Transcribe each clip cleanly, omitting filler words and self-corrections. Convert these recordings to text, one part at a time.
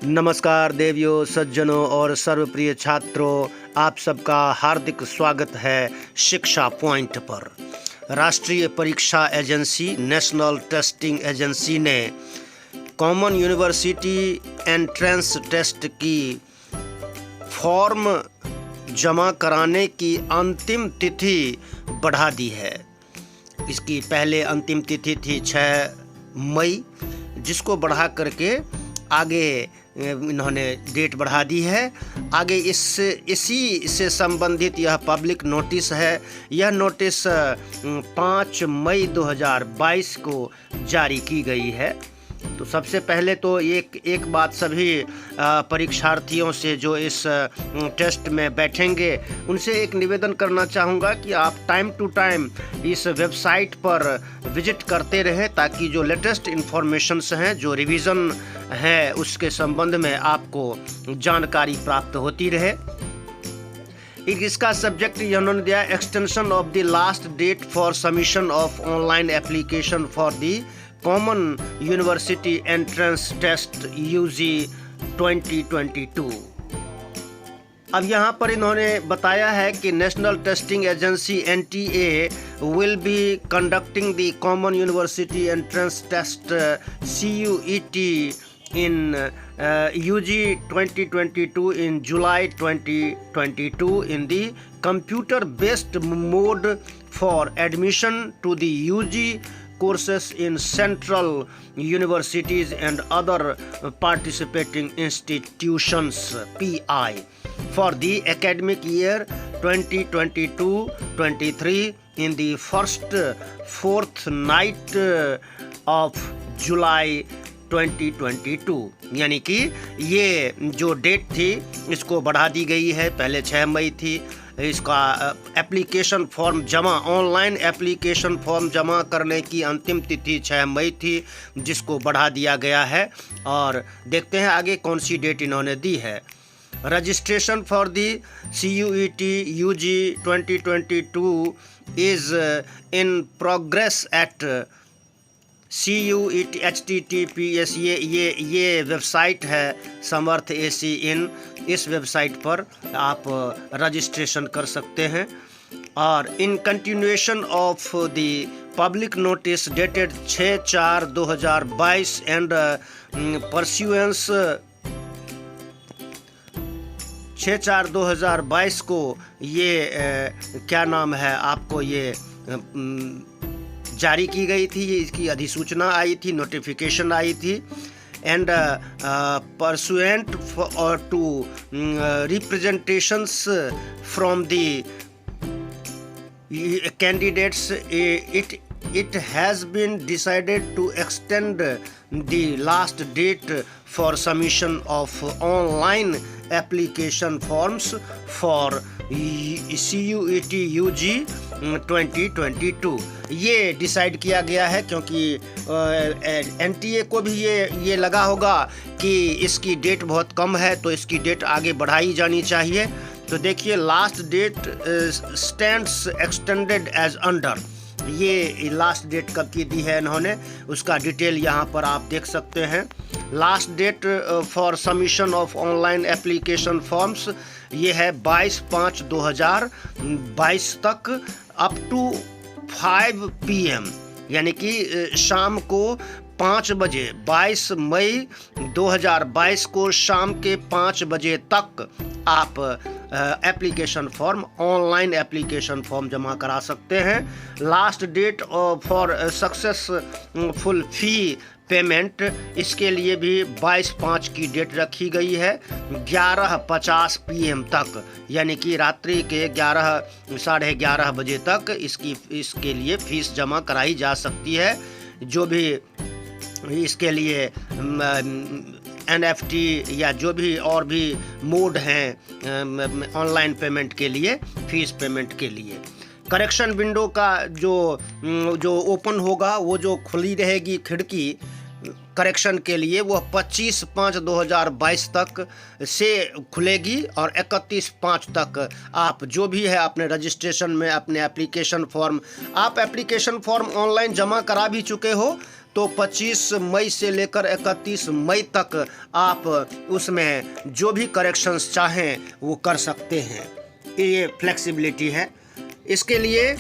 नमस्कार देवियों, सज्जनों और सर्वप्रिय छात्रों, आप सबका हार्दिक स्वागत है शिक्षा पॉइंट पर। राष्ट्रीय परीक्षा एजेंसी नेशनल टेस्टिंग एजेंसी ने कॉमन यूनिवर्सिटी एंट्रेंस टेस्ट की फॉर्म जमा कराने की अंतिम तिथि बढ़ा दी है। इसकी पहले अंतिम तिथि थी 6 मई, जिसको बढ़ा करके आगे इन्होंने डेट बढ़ा दी है। आगे इसी से संबंधित यह पब्लिक नोटिस है। यह नोटिस 5 मई 2022 को जारी की गई है। तो सबसे पहले तो एक बात सभी परीक्षार्थियों से जो इस टेस्ट में बैठेंगे उनसे एक निवेदन करना चाहूँगा कि आप टाइम टू टाइम इस वेबसाइट पर विजिट करते रहें, ताकि जो लेटेस्ट इन्फॉर्मेशंस हैं, जो रिवीजन है, उसके संबंध में आपको जानकारी प्राप्त होती रहे। इसका सब्जेक्ट इन्होंने दिया extension of the last date for submission of online application for the common university entrance test UG 2022। अब यहाँ पर इन्होंने बताया है कि national testing agency NTA will be conducting the common university entrance test CUET in UG 2022 in July 2022 in the computer-based mode for admission to the UG courses in central universities and other participating institutions PI for the academic year 2022-23 in the first fortnight of July 2022। यानी कि ये जो date थी इसको बढ़ा दी गई है। पहले 6 मई थी। इसका एप्लीकेशन फॉर्म जमा, ऑनलाइन एप्लीकेशन फॉर्म जमा करने की अंतिम तिथि 6 मई थी, जिसको बढ़ा दिया गया है। और देखते हैं आगे कौन सी डेट इन्होंने दी है। Registration for the CUET UG 2022 is in progress eight CUET HTTPS ये वेबसाइट है समर्थ AC इन। इस वेबसाइट पर आप रजिस्ट्रेशन कर सकते हैं। और in continuation of the public notice dated 6/4/2022 and परस्यूएंस 6/4/2022 को ये क्या नाम है, आपको ये जारी की गई थी। ये इसकी अधिसूचना आई थी, नोटिफिकेशन आई थी। And pursuant to representations from the candidates it has been decided to extend the last date for submission of online application forms for CUET UG 2022। ये डिसाइड किया गया है क्योंकि NTA को भी ये लगा होगा कि इसकी डेट बहुत कम है, तो इसकी डेट आगे बढ़ाई जानी चाहिए। तो देखिए, last date stands extended as under. ये लास्ट डेट कब की दी है इन्होंने, उसका डिटेल यहाँ पर आप देख सकते हैं। Last date for submission of online application forms ये है 22/5/2022 तक अप टू 5 PM, यानी कि शाम को 5 बजे, 22 मई 2022 को शाम के 5 बजे तक आप application form, online application form जमा करा सकते हैं। Last date for successful fee payment, इसके लिए भी 22/5 की डेट रखी गई है 11:50 PM तक, यानी कि रात्रि के 11-11:30 बजे तक इसके लिए फीस जमा कराई जा सकती है। जो भी इसके लिए NFT या जो भी और भी मोड हैं ऑनलाइन पेमेंट के लिए, फीस पेमेंट के लिए। करेक्शन विंडो का जो ओपन होगा, वो जो खुली रहेगी खिड़की करेक्शन के लिए, वो 25/5/2022 तक से खुलेगी और 31/5 तक आप जो भी है अपने रजिस्ट्रेशन में अपने एप्लीकेशन फॉर्म ऑनलाइन जमा करा भी चुके हो तो 25 मई से लेकर 31 मई तक आप उसमें जो भी करेक्शंस चाहें वो कर सकते हैं। ये फ्लेक्सिबिलिटी है। इसके लिए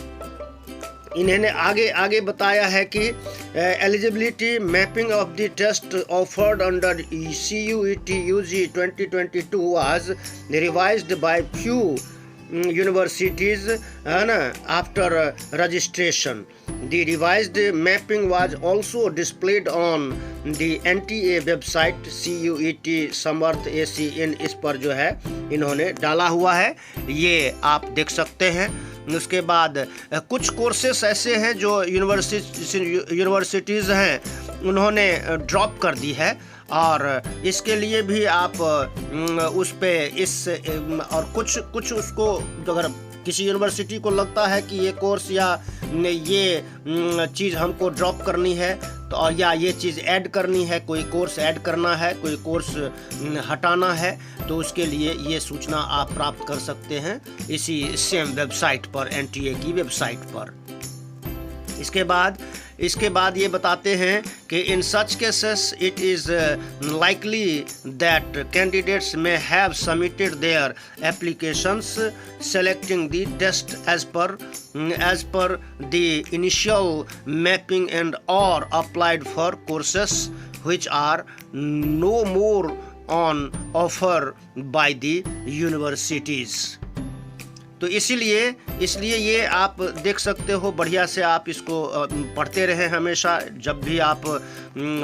इन्होंने आगे बताया है कि eligibility mapping of the test offered under CUET UG 2022 was revised by few universities, है ना, after registration. The revised mapping was also displayed on the NTA website CUET Samarth AC in, इस पर जो है इन्होंने डाला हुआ है, ये आप देख सकते हैं। उसके बाद कुछ कोर्सेस ऐसे हैं जो यूनिवर्सिटीज़ हैं उन्होंने ड्रॉप कर दी है, और इसके लिए भी आप उस पे और कुछ उसको अगर किसी यूनिवर्सिटी को लगता है कि ये कोर्स या ये चीज़ हमको ड्रॉप करनी है तो, और या ये चीज़ ऐड करनी है, कोई कोर्स ऐड करना है, कोई कोर्स हटाना है, तो उसके लिए ये सूचना आप प्राप्त कर सकते हैं इसी सेम वेबसाइट पर, NTA की वेबसाइट पर। इसके बाद ये बताते हैं कि in such cases it is likely that candidates may have submitted their applications selecting the test as per the initial mapping and और applied for courses which are no more on offer by the universities। तो इसलिए ये आप देख सकते हो, बढ़िया से आप इसको पढ़ते रहें हमेशा जब भी आप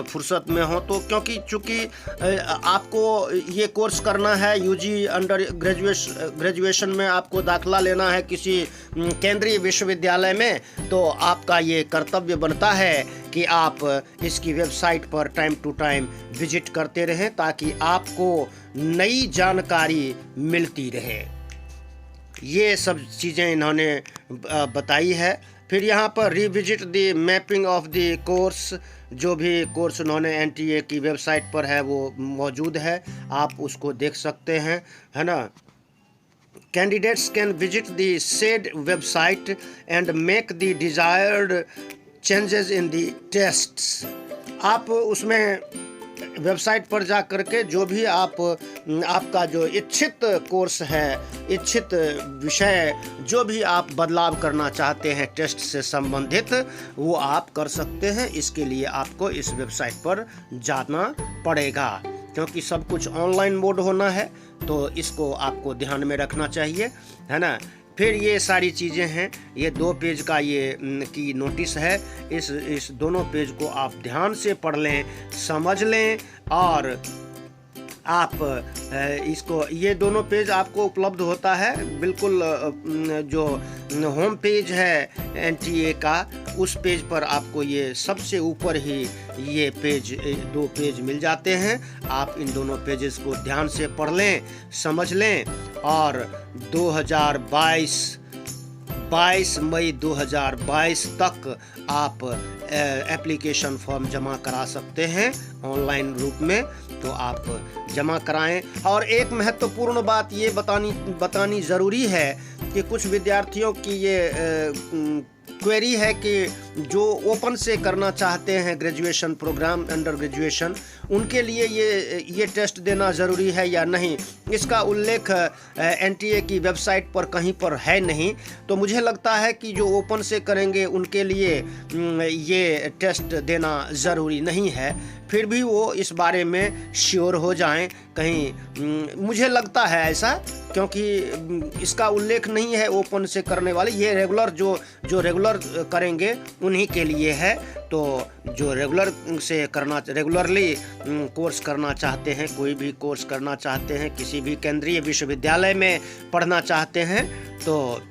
फुर्सत में हो, तो क्योंकि चूँकि आपको ये कोर्स करना है, UG अंडर ग्रेजुएशन में आपको दाखिला लेना है किसी केंद्रीय विश्वविद्यालय में, तो आपका ये कर्तव्य बनता है कि आप इसकी वेबसाइट पर टाइम टू टाइम विजिट करते रहें ताकि आपको नई जानकारी मिलती रहे। ये सब चीज़ें इन्होंने बताई है। फिर यहाँ पर revisit the mapping of the course, जो भी कोर्स उन्होंने NTA की वेबसाइट पर है वो मौजूद है, आप उसको देख सकते हैं, है ना। Candidates can visit the said website and make the desired changes in the tests. आप उसमें वेबसाइट पर जा करके जो भी आपका जो इच्छित कोर्स है, इच्छित विषय, जो भी आप बदलाव करना चाहते हैं टेस्ट से संबंधित, वो आप कर सकते हैं। इसके लिए आपको इस वेबसाइट पर जाना पड़ेगा, क्योंकि सब कुछ ऑनलाइन मोड होना है, तो इसको आपको ध्यान में रखना चाहिए, है ना। फिर ये सारी चीज़ें हैं, ये 2 पेज का ये की नोटिस है, इस दोनों पेज को आप ध्यान से पढ़ लें, समझ लें, और आप इसको, ये दोनों पेज आपको उपलब्ध होता है बिल्कुल जो होम पेज है NTA का, उस पेज पर आपको ये सबसे ऊपर ही ये पेज 2 पेज मिल जाते हैं। आप इन दोनों पेजेस को ध्यान से पढ़ लें, समझ लें, और 22 मई 2022 तक आप एप्लीकेशन फॉर्म जमा करा सकते हैं ऑनलाइन रूप में, तो आप जमा कराएं। और एक महत्वपूर्ण बात ये बतानी ज़रूरी है कि कुछ विद्यार्थियों की ये क्वेरी है कि जो ओपन से करना चाहते हैं ग्रेजुएशन प्रोग्राम, अंडर ग्रेजुएशन, उनके लिए ये टेस्ट देना ज़रूरी है या नहीं। इसका उल्लेख NTA की वेबसाइट पर कहीं पर है नहीं, तो मुझे लगता है कि जो ओपन से करेंगे उनके लिए ये टेस्ट देना ज़रूरी नहीं है। फिर भी वो इस बारे में श्योर हो जाएं, कहीं मुझे लगता है ऐसा, क्योंकि इसका उल्लेख नहीं है ओपन से करने वाले, ये रेगुलर जो रेगुलर करेंगे उन्हीं के लिए है। तो जो रेगुलरली कोर्स करना चाहते हैं, कोई भी कोर्स करना चाहते हैं, किसी भी केंद्रीय विश्वविद्यालय में पढ़ना चाहते हैं, तो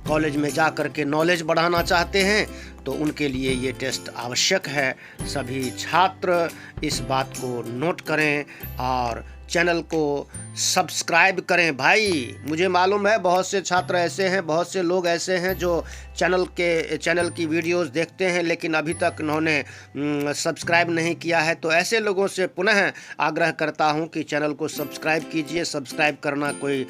कॉलेज में जा कर के नॉलेज बढ़ाना चाहते हैं, तो उनके लिए ये टेस्ट आवश्यक है। सभी छात्र इस बात को नोट करें और चैनल को सब्सक्राइब करें भाई। मुझे मालूम है बहुत से छात्र ऐसे हैं, बहुत से लोग ऐसे हैं जो चैनल की वीडियोस देखते हैं लेकिन अभी तक उन्होंने सब्सक्राइब नहीं किया है। तो ऐसे लोगों से पुनः आग्रह करता हूं कि चैनल को सब्सक्राइब कीजिए। सब्सक्राइब करना कोई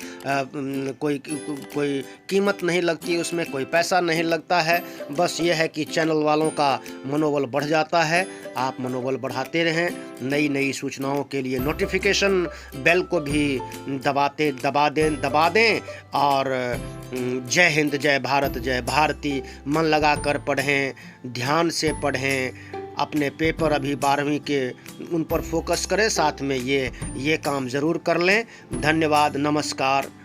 कीमत नहीं लगती, उसमें कोई पैसा नहीं लगता है। बस ये है कि चैनल वालों का मनोबल बढ़ जाता है। आप मनोबल बढ़ाते रहें। नई सूचनाओं के लिए नोटिफिकेशन बेल को भी दबा दें। और जय हिंद, जय भारत, जय भारती। मन लगाकर पढ़ें, ध्यान से पढ़ें। अपने पेपर अभी 12वीं के उन पर फोकस करें, साथ में ये काम ज़रूर कर लें। धन्यवाद, नमस्कार।